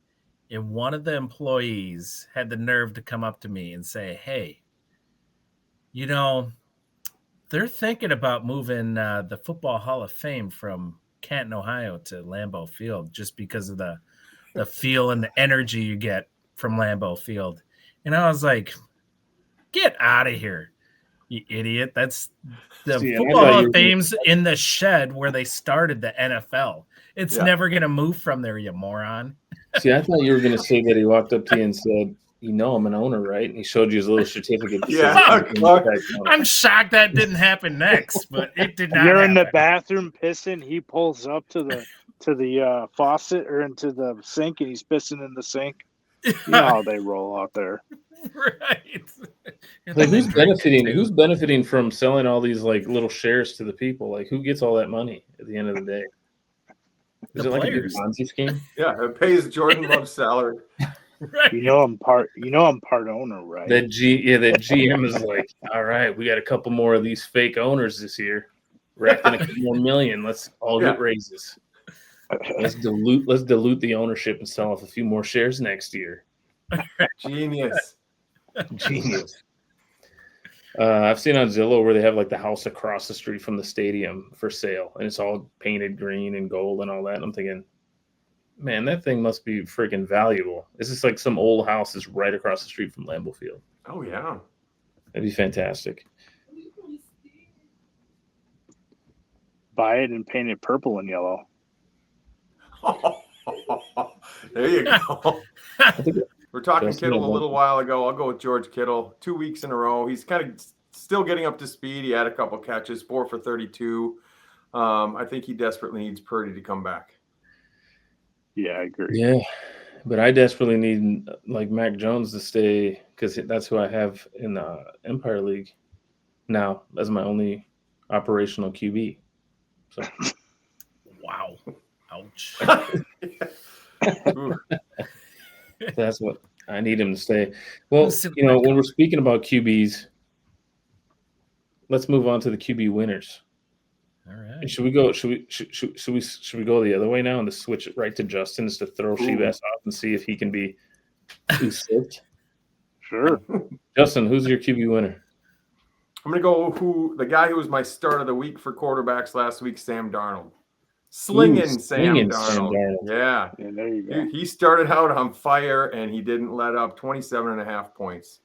and one of the employees had the nerve to come up to me and say, "Hey, they're thinking about moving the Football Hall of Fame from Canton, Ohio to Lambeau Field just because of the feel and the energy you get from Lambeau Field." And I was like, "Get out of here, you idiot. That's the Football Hall of Fame's in the shed where they started the NFL. It's never going to move from there, you moron." See, I thought you were going to say that he walked up to you and said, I'm an owner, right? And he showed you his little certificate. I'm shocked that didn't happen next, but it did not. You're happen. in the bathroom pissing. He pulls up to the faucet or into the sink, and he's pissing in the sink. You know how they roll out there. Right. Like, who's benefiting? Who's benefiting from selling all these like little shares to the people? Like, who gets all that money at the end of the day? Is it like a big Ponzi scheme? Yeah, it pays Jordan Love's salary. Right. I'm part owner, right? That GM is like, all right, we got a couple more of these fake owners this year. Racking a couple more million. Let's all get raises. Let's dilute the ownership and sell off a few more shares next year. Genius. I've seen on Zillow where they have like the house across the street from the stadium for sale, and it's all painted green and gold and all that. And I'm thinking, man, that thing must be freaking valuable. It's just like some old house is right across the street from Lambeau Field. Oh yeah, that'd be fantastic. Buy it and paint it purple and yellow. There you go. We're talking Kittle a little while ago. I'll go with George Kittle. 2 weeks in a row. He's kind of still getting up to speed. He had a couple catches, 4 for 32. I think he desperately needs Purdy to come back. Yeah, I agree. Yeah, but I desperately need like Mac Jones to stay because that's who I have in the Empire League now as my only operational QB. So, wow, ouch. That's what I need him to stay. Well, when we're speaking about QBs, let's move on to the QB winners. All right. Should we go the other way now and to switch it right to Justin just to throw Shebass off and see if he can be usurped? Sure. Justin, who's your QB winner? I'm gonna go the guy who was my start of the week for quarterbacks last week, Sam Darnold. Slinging Sam Darnold. Yeah, there you go. He started out on fire and he didn't let up. 27.5 points.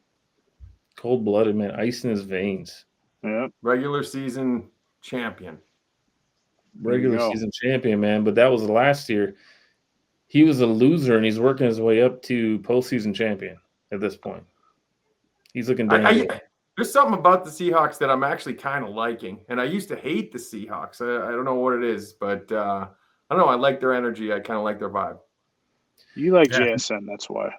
Cold-blooded, man. Ice in his veins. Yeah. Regular season champion. Regular season champion, man. But that was last year. He was a loser and he's working his way up to postseason champion at this point. He's looking down. There's something about the Seahawks that I'm actually kind of liking. And I used to hate the Seahawks. I don't know what it is, but I don't know. I like their energy. I kind of like their vibe. You like JSN, that's why.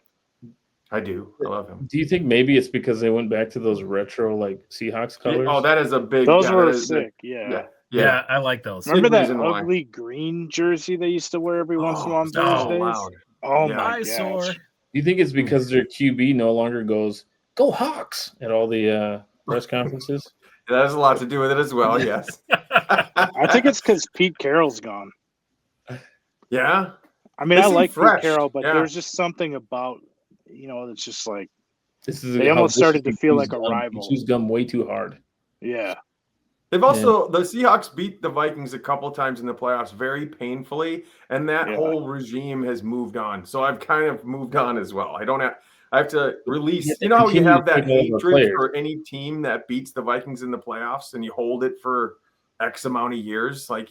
I do. I love him. Do you think maybe it's because they went back to those retro like Seahawks colors? Oh, that is a big. Those were sick. Yeah, I like those. Remember that ugly green jersey they used to wear every once in a while on Thursdays? Oh my gosh. Do you think it's because their QB no longer goes, "Go Hawks" at all the press conferences? That has a lot to do with it as well, yes. I think it's because Pete Carroll's gone. Yeah? I mean, They I seem like Pete fresh. Carroll, but Yeah. there's just something about, it's just like This is they how almost started to vicious feel he like a chews gum. rival. He chews gum way too hard. Yeah. They've also the Seahawks beat the Vikings a couple times in the playoffs very painfully, and that whole regime has moved on. So I've kind of moved on as well. I have to release. You know how you have that hatred for any team that beats the Vikings in the playoffs, and you hold it for X amount of years. Like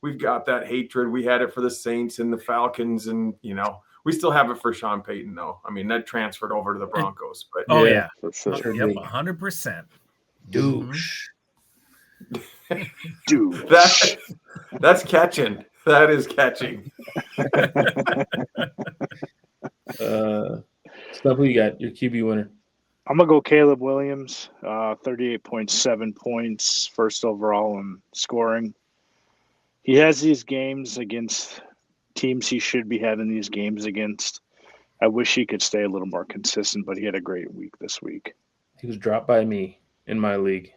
we've got that hatred. We had it for the Saints and the Falcons, and we still have it for Sean Payton, though. I mean, that transferred over to the Broncos. But for sure. Yep, 100%. Douche. Dude, that's catching. That is catching. Stuff you got your QB winner. I'm gonna go Caleb Williams, 38.7 points, first overall in scoring. He has these games against teams he should be having these games against. I wish he could stay a little more consistent, but he had a great week this week. He was dropped by me in my league.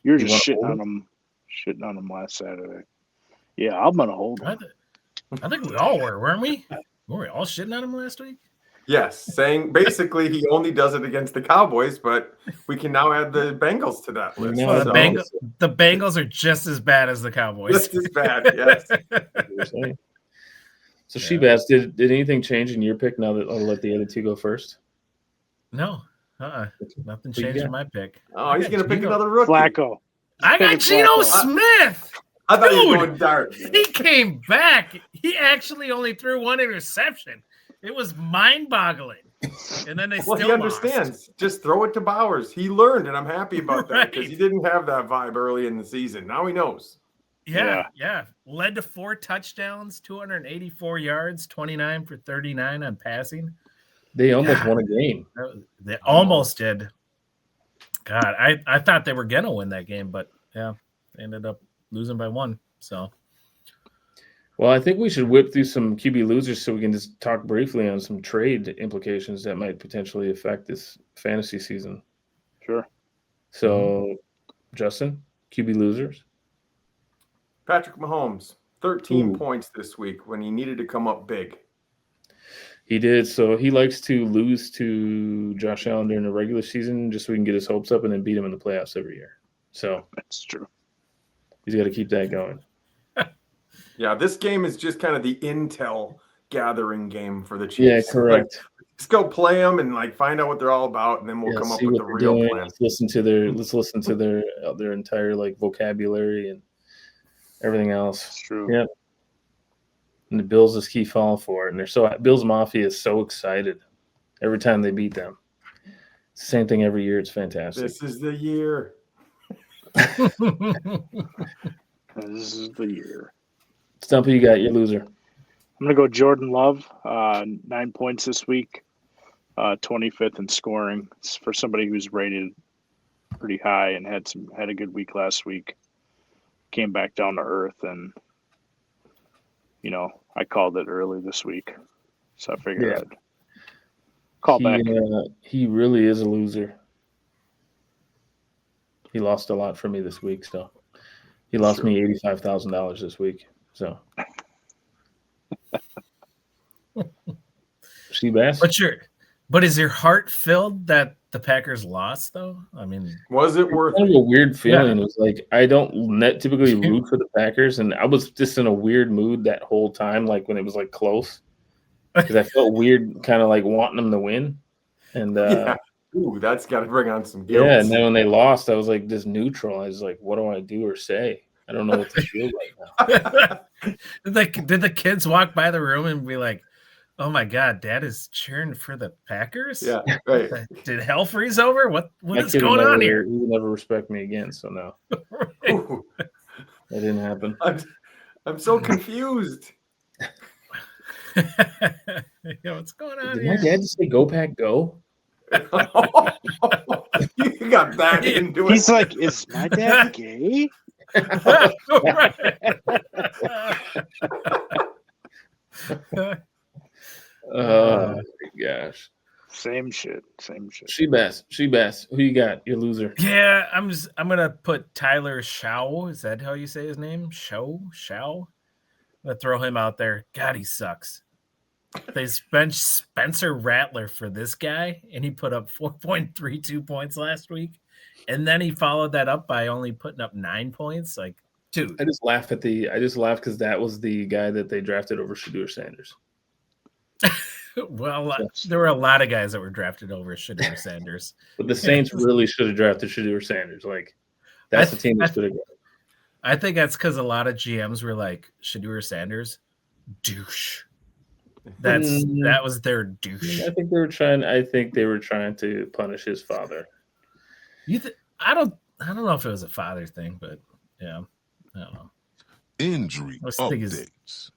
You're just shitting on him last Saturday. Yeah, I'm gonna hold him. I think we all were, weren't we? Were we all shitting on him last week? Yes, saying basically he only does it against the Cowboys, but we can now add the Bengals to that list. Well, the Bengals are just as bad as the Cowboys. Just as bad, yes. So Shebas, did anything change in your pick now that I'll let the other two go first? No. Nothing changed in my pick. Oh, he's going to pick another rookie. Flacco. I got Geno Smith. I thought you were going dark. He came back. He actually only threw one interception. It was mind-boggling. And then they he understands. Just throw it to Bowers. He learned, and I'm happy about that because he didn't have that vibe early in the season. Now he knows. Yeah. Led to 4 touchdowns, 284 yards, 29 for 39 on passing. They almost won a game. They almost did. God, I thought they were going to win that game, but they ended up losing by 1. So, well, I think we should whip through some QB losers so we can just talk briefly on some trade implications that might potentially affect this fantasy season. Sure. So, Justin, QB losers? Patrick Mahomes, 13 points this week when he needed to come up big. He did. So he likes to lose to Josh Allen during the regular season just so we can get his hopes up and then beat him in the playoffs every year. So that's true. He's got to keep that going. Yeah, this game is just kind of the intel gathering game for the Chiefs. Yeah, correct. Like, let's go play them and fiend out what they're all about, and then we'll come up with the real plan. Let's listen to their entire vocabulary and everything else. That's true. Yeah. And the Bills just keep falling for it. And Bills Mafia is so excited every time they beat them. Same thing every year. It's fantastic. This is the year. This is the year. Stumpy, you got your loser. I'm going to go Jordan Love, 9 points this week, 25th in scoring. It's for somebody who's rated pretty high and had a good week last week. Came back down to earth, and I called it early this week, so I figured I'd call back. He really is a loser. He lost a lot for me this week, so he lost me $85,000 this week. So, Seabass. But is your heart filled that the Packers lost, though? I mean, was it worth kind of a weird feeling? Yeah. It was like I don't typically root for the Packers, and I was just in a weird mood that whole time, like when it was close, because I felt weird, kind of wanting them to win. And ooh, that's got to bring on some guilt. Yeah, and then when they lost, I was just neutral. I was like, what do I do or say? I don't know what to feel right now. Did the kids walk by the room and be like, "Oh my God, Dad is cheering for the Packers"? Yeah, right. Did hell freeze over? What is going on here? He will never respect me again. So no, Right. That didn't happen. I'm so confused. What's going on Did here? my dad just say "Go Pack, go"? You got back into it. He's like, "Is my dad gay?" Oh my gosh. Same shit. Shebass. Who you got? Your loser. Yeah, I'm gonna put Tyler Shaw. Is that how you say his name? Shaw? I'm gonna throw him out there. God, he sucks. They benched Spencer Rattler for this guy, and he put up 4.32 points last week. And then he followed that up by only putting up 9 points. Like, dude. I just laugh because that was the guy that they drafted over Shadur Sanders. Well, there were a lot of guys that were drafted over Shadur Sanders. But the Saints really should have drafted Shadur Sanders. Like, that's the team that should have got. I think that's because a lot of GMs were like, Shadur Sanders, douche. That was their douche. I think they were trying to punish his father. I don't know if it was a father thing, but yeah, I don't know. Injury updates.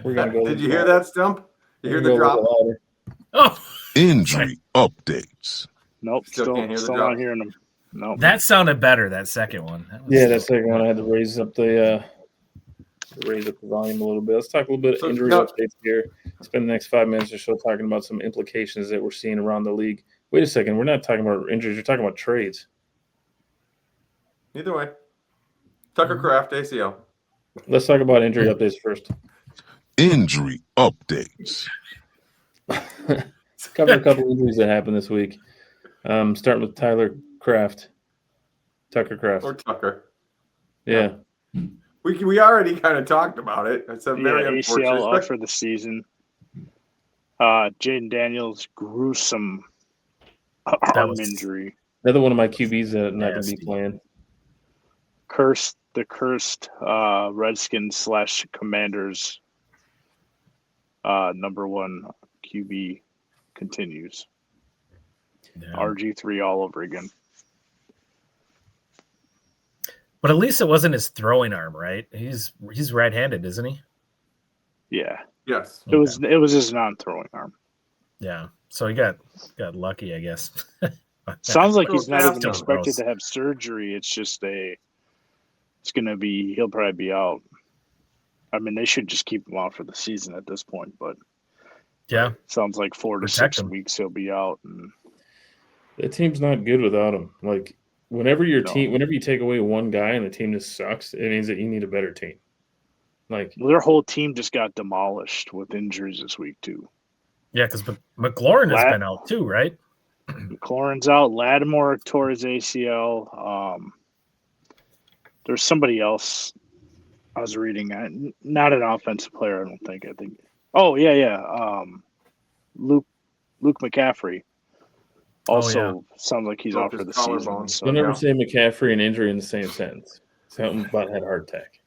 We're gonna go. Did you hear that, Stump? You hear the drop? Oh, Injury updates. Nope, still not hearing them. No, that sounded better. That second one. That second one I had to raise up the volume a little bit. Let's talk a little bit of injury updates here. Spend the next 5 minutes or so talking about some implications that we're seeing around the league. Wait a second, we're not talking about injuries. You're talking about trades. Either way, Tucker Kraft ACL. Let's talk about injury updates first. Injury updates. Cover a couple injuries that happened this week. Starting with Tucker Kraft. Or Tucker. Yeah. We already kind of talked about it. It's a very unfortunate. ACL out for the season. Jaden Daniels, gruesome arm injury. Another one of my QBs that not going to be playing. The cursed Redskins / Commanders #1 QB continues. Yeah. RG3 all over again. But at least it wasn't his throwing arm, right? He's right-handed, isn't he? Yeah. Yes. It was his non-throwing arm. Yeah. So he got lucky, I guess. Sounds like he's not even expected to have surgery. It's just he'll probably be out. I mean, they should just keep him out for the season at this point, but yeah, sounds like 4 to 6 weeks he'll be out. And the team's not good without him. Like whenever you take away one guy and the team just sucks, it means that you need a better team. Like their whole team just got demolished with injuries this week too. Yeah, because McLaurin has been out too, right? McLaurin's out. Lattimore tore his ACL. There's somebody else I was reading. Not an offensive player, I don't think. I think. Oh yeah. Luke McCaffrey. Also sounds like he's out for the season. So, you'll never say McCaffrey and injury in the same sentence. Something about had a heart attack.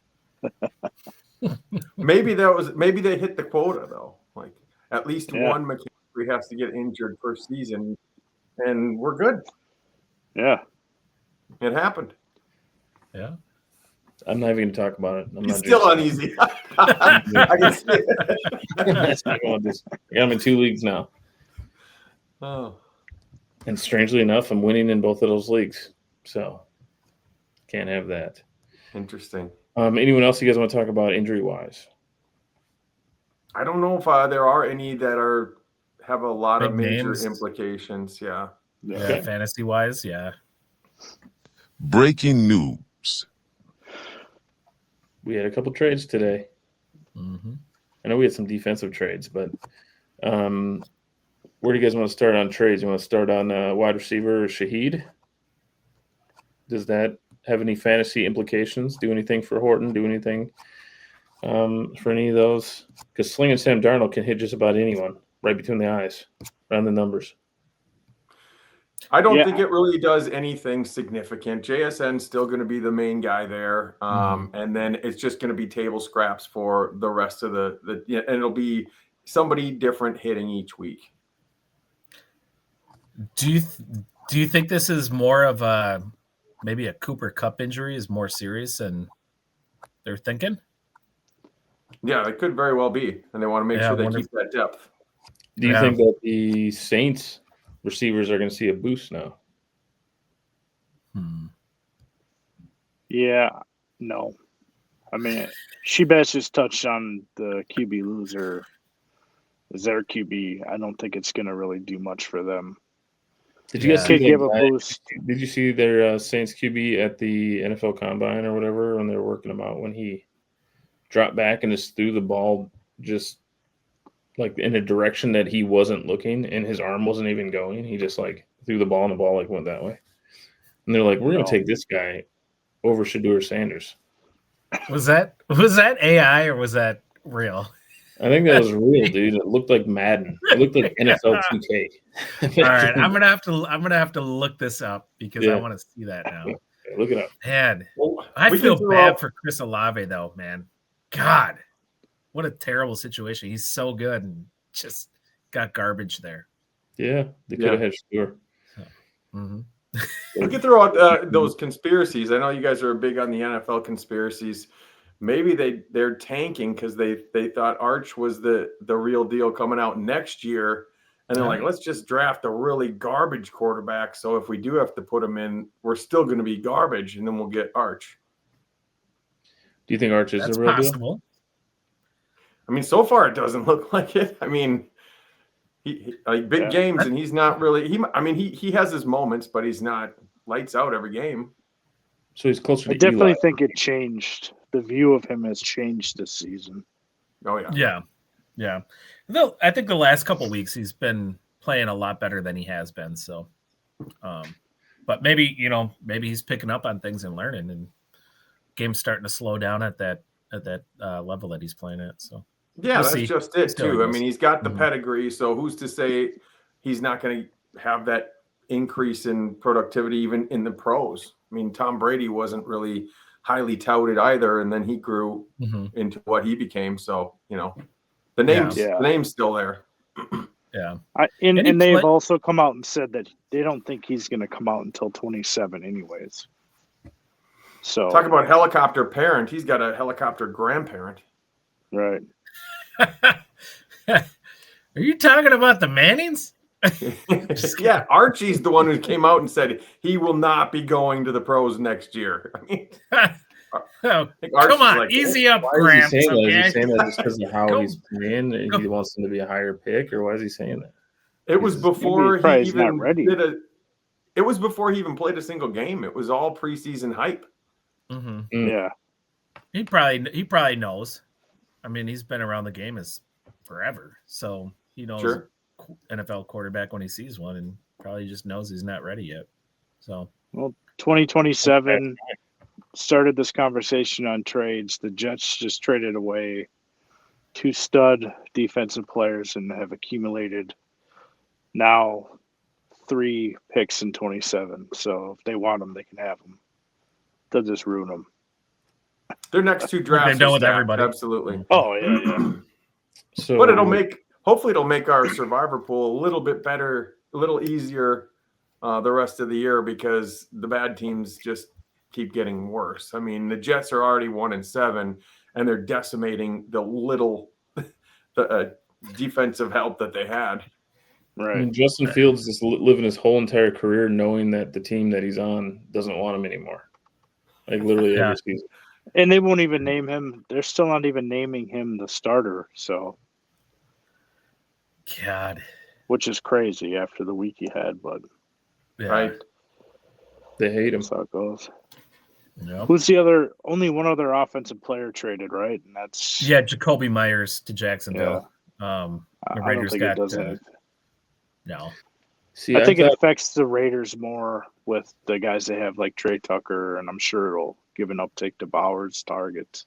Maybe they hit the quota though. Like at least one McCaffrey has to get injured per season, and we're good. Yeah, it happened. Yeah, I'm not even going to talk about it. He's still uneasy. I can see it. I got him in 2 leagues now. Oh. And strangely enough, I'm winning in both of those leagues. So can't have that. Interesting. Anyone else you guys want to talk about injury-wise? I don't know if there are any that have a lot big of major names. Implications. Yeah. Okay. Fantasy-wise, yeah. Breaking news. We had a couple trades today. Mm-hmm. I know we had some defensive trades, but where do you guys want to start on trades? You want to start on wide receiver Shaheed? Does that have any fantasy implications? Do anything for Horton? Do anything for any of those? Because Sling and Sam Darnold can hit just about anyone right between the eyes, around the numbers. I don't think it really does anything significant. JSN's still going to be the main guy there. And then it's just going to be table scraps for the rest of and it'll be somebody different hitting each week. Do you think this is more of maybe a Cooper Kupp injury is more serious than they're thinking? Yeah, it could very well be. And they want to make sure they keep that depth. Do you think that the Saints receivers are going to see a boost now? Yeah, no. I mean, Sheb's just touched on the QB loser. Is their QB? I don't think it's going to really do much for them. Did you guys see Could give that a guy? boost. Did you see their Saints QB at the NFL Combine or whatever when they were working him out when he dropped back and just threw the ball just like in a direction that he wasn't looking and his arm wasn't even going. He just like threw the ball and the ball like went that way. And they're like, we're going to take this guy over Shedeur Sanders. Was that AI or was that real? I think that was real, dude. It looked like Madden. It looked like NFL 2K. All right, I'm gonna have to look this up because I want to see that now. Look it up. Man, Well, I we feel can throw bad out- for Chris Olave though, man. God, what a terrible situation. He's so good and just got garbage there. Yeah, they could have had Shedeur. Mm-hmm. We could throw out those conspiracies. I know you guys are big on the NFL conspiracies. Maybe they're tanking because they thought Arch was the real deal coming out next year, and they're like, let's just draft a really garbage quarterback. So if we do have to put him in, we're still going to be garbage, and then we'll get Arch. Do you think Arch is That's the real deal? possible. I mean, so far it doesn't look like it. I mean, he like big games, and he's not really. He has his moments, but he's not lights out every game. So he's closer to I definitely Eli. think it changed. The view of him has changed this season. Oh yeah. Yeah. Though I think the last couple weeks he's been playing a lot better than he has been. So, but maybe he's picking up on things and learning, and game's starting to slow down at that level that he's playing at. So yeah, we'll that's see. just it Still too. I goes. mean, he's got the Mhm. pedigree, so who's to say he's not going to have that increase in productivity even in the pros? I mean, Tom Brady wasn't really highly touted either, and then he grew into what he became. So the name's still there. Yeah. And they've also come out and said that they don't think he's going to come out until 27 anyways. So Talk about helicopter parent. He's got a helicopter grandparent. right. Are you talking about the Mannings? Yeah, Archie's the one who came out and said he will not be going to the pros next year. I mean, Come on, easy up, Why Gramps. is he saying that? Okay? Is he saying that just because of how Go- he's playing and he wants him to be a higher pick, or why is he saying that? it was before he probably is not even ready. It was before he even played a single game. It was all preseason hype. Mm. Yeah. He probably knows. I mean, he's been around the game as forever, so he knows Sure. NFL quarterback when he sees one, and probably just knows he's not ready yet. So, Well, 2027 started this conversation on trades. The Jets just traded away 2 stud defensive players and have accumulated now 3 picks in 27. So if they want them, they can have them. They'll just ruin them. Their next 2 drafts they've done are with stacked, everybody. absolutely. Oh, yeah. So, But hopefully it'll make our survivor pool a little bit better, a little easier the rest of the year, because the bad teams just keep getting worse. I mean, the Jets are already 1-7, and they're decimating the little defensive help that they had. I Right. mean, Justin Fields is living his whole entire career knowing that the team that he's on doesn't want him anymore. Like literally every season. And they won't even name him. They're still not even naming him the starter. So, God, which is crazy after the week he had, but yeah. Right? They hate him. that's how it goes. Yep. Who's the other? Only one other offensive player traded, right? And that's Jacoby Myers to Jacksonville. The I don't Raiders think got it does anything. no. See, I think it thought- affects the Raiders more with the guys they have like Trey Tucker, and I'm sure it'll give an uptick to Bauer's targets.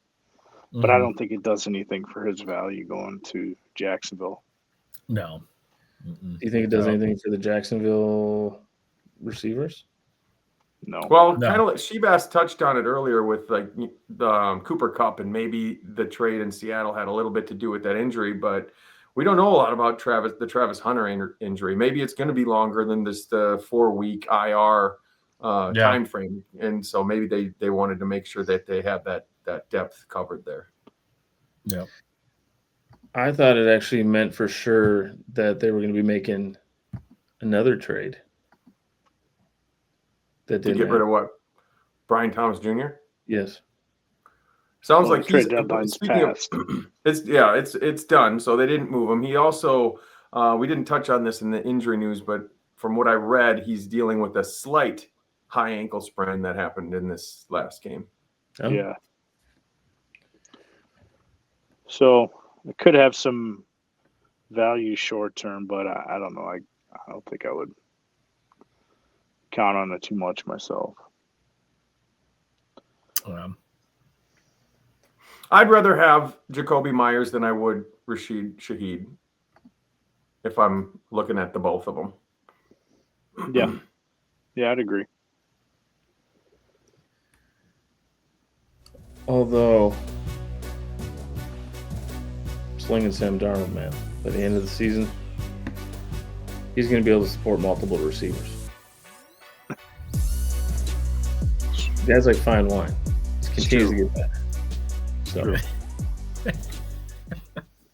But I Mhm. don't think it does anything for his value going to Jacksonville. No. Mm-mm. Do you think it does anything for the Jacksonville receivers? No. Well, No. kind of like Shebass touched on it earlier with like the Cooper Kupp, and maybe the trade in Seattle had a little bit to do with that injury, but we don't know a lot about the Travis Hunter injury. Maybe it's going to be longer than this 4-week IR time frame, and so maybe they wanted to make sure that they have that depth covered there. Yep. I thought it actually meant for sure that they were going to be making another trade. That To didn't get rid of happen. what? Brian Thomas Jr.? Yes. Sounds Well, like trade he's deadline's speaking of, passed. it's done. So they didn't move him. He also we didn't touch on this in the injury news, but from what I read, he's dealing with a slight high ankle sprain that happened in this last game. Oh. Yeah. So it could have some value short term, but I don't know. I don't think I would count on it too much myself. I'd rather have Jacoby Myers than I would Rashid Shaheed if I'm looking at the both of them. Yeah. Yeah, I'd agree. Although, slinging Sam Darnold, man, by the end of the season, he's going to be able to support multiple receivers. That's like fine wine. It continues to get better. So,